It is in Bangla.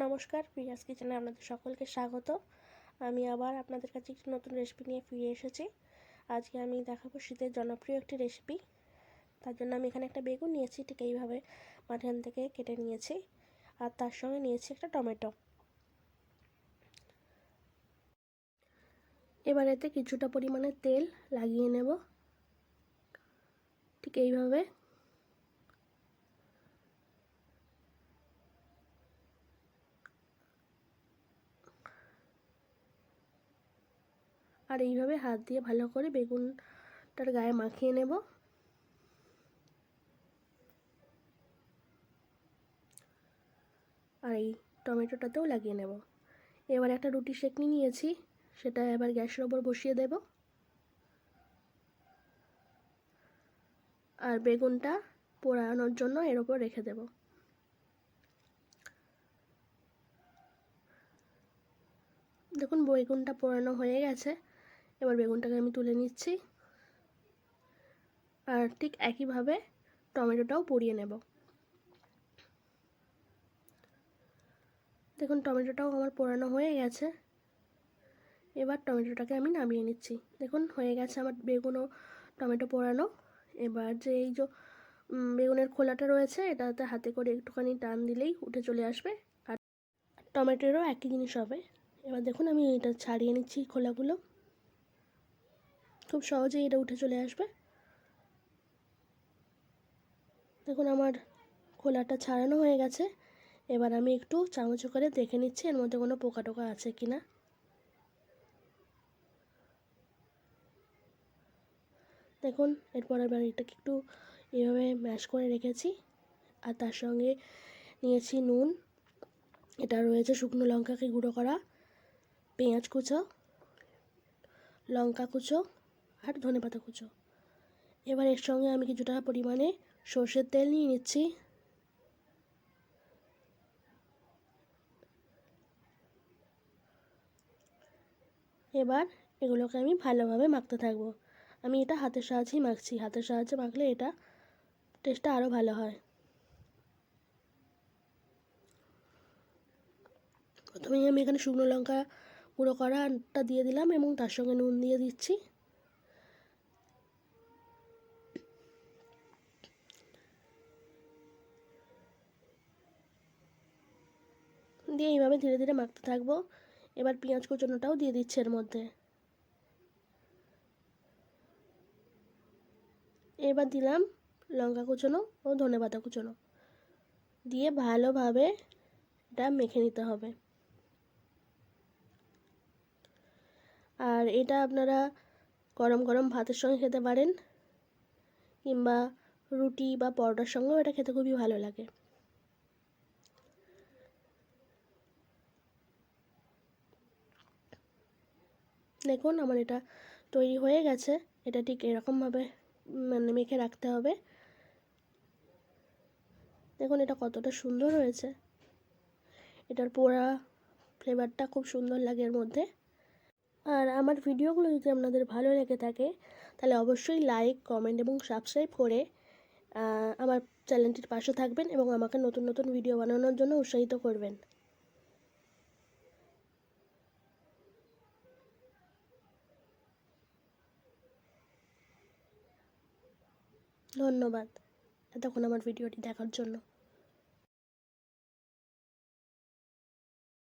নমস্কার, প্রিয়াস কিচেনে আপনাদের সকলকে স্বাগত। আমি আবার আপনাদের কাছে একটি নতুন রেসিপি নিয়ে ফিরে এসেছি। আজকে আমি দেখাবো শীতের জনপ্রিয় একটি রেসিপি। তার জন্য আমি এখানে একটা বেগুন নিয়েছি, ঠিক এইভাবে মাঝখান থেকে কেটে নিয়েছি, আর তার সঙ্গে নিয়েছি একটা টমেটো। এবার এতে কিছুটা পরিমাণে তেল লাগিয়ে নেব, ঠিক এইভাবে। আর এইভাবে হাত দিয়ে ভালো করে বেগুনটার গায়ে মাখিয়ে নেব। আর এই টমেটোটাতেও লাগিয়ে নেব। এবার একটা রুটি সেঁকনি নিয়েছি, সেটা এবার গ্যাসের ওপর বসিয়ে দেব। আর বেগুনটা পোড়ানোর জন্য এর ওপর রেখে দেব। দেখুন বেগুনটা পোড়ানো হয়ে গেছে। এবার বেগুনটাকে আমি তুলে নিচ্ছি, আর ঠিক একইভাবে টমেটোটাও পুড়িয়ে নেব। দেখুন টমেটোটাও আমার পোড়ানো হয়ে গেছে। এবার টমেটোটাকে আমি নামিয়ে নিচ্ছি। দেখুন হয়ে গেছে আমার বেগুন ও টমেটো পোড়ানো। এবার যে এই যে বেগুনের খোলাটা রয়েছে, এটাতে হাতে করে একটুখানি টান দিলেই উঠে চলে আসবে, আর টমেটোরও একই জিনিস হবে। এবার দেখুন আমি এটা ছাড়িয়ে নিচ্ছি খোলাগুলো, খুব সহজেই এটা উঠে চলে আসবে। দেখুন আমার খোলাটা ছাড়ানো হয়ে গেছে। এবার আমি একটু চামচ করে দেখে নিচ্ছি এর মধ্যে কোনো পোকা টোকা আছে কিনা। দেখুন এরপর এবার এটাকে একটু এইভাবে ম্যাশ করে রেখেছি, আর তার সঙ্গে নিয়েছি নুন, এটা রয়েছে শুকনো লঙ্কাকে গুঁড়ো করা, পেঁয়াজ কুচো, লঙ্কা কুচো, আর ধনেপাতা কুচো। এবার এর সঙ্গে আমি কিছুটা পরিমাণে সর্ষের তেল নিয়ে নিচ্ছি। এবার এগুলোকে আমি ভালোভাবে মাখতে থাকবো। আমি এটা হাতের সাহায্যেই মাখছি, হাতের সাহায্যে মাখলে এটা টেস্টটা আরও ভালো হয়। প্রথমেই আমি এখানে শুকনো লঙ্কা গুঁড়ো করাটা দিয়ে দিলাম এবং তার সঙ্গে নুন দিয়ে দিচ্ছি। দিয়ে এইভাবে ধীরে ধীরে মাখতে থাকবো। এবার পেঁয়াজ কুচোনোটাও দিয়ে দিচ্ছি এর মধ্যে। এবার দিলাম লঙ্কা কুচোনো ও ধনেপাতা কুচোনো, দিয়ে ভালোভাবে এটা মেখে নিতে হবে। আর এটা আপনারা গরম গরম ভাতের সঙ্গে খেতে পারেন, কিংবা রুটি বা পরোটার সঙ্গেও এটা খেতে খুবই ভালো লাগে। দেখুন আমার এটা তৈরি হয়ে গেছে। এটা ঠিক এরকমভাবে মেখে রাখতে হবে। দেখুন এটা কতটা সুন্দর হয়েছে, এটার পোড়া ফ্লেভারটা খুব সুন্দর লাগে এর মধ্যে। আর আমার ভিডিওগুলো যদি আপনাদের ভালো লেগে থাকে, তাহলে অবশ্যই লাইক, কমেন্ট এবং সাবস্ক্রাইব করে আমার চ্যানেলটির পাশে থাকবেন এবং আমাকে নতুন নতুন ভিডিও বানানোর জন্য উৎসাহিত করবেন। ধন্যবাদ এতক্ষণ আমার ভিডিওটি দেখার জন্য।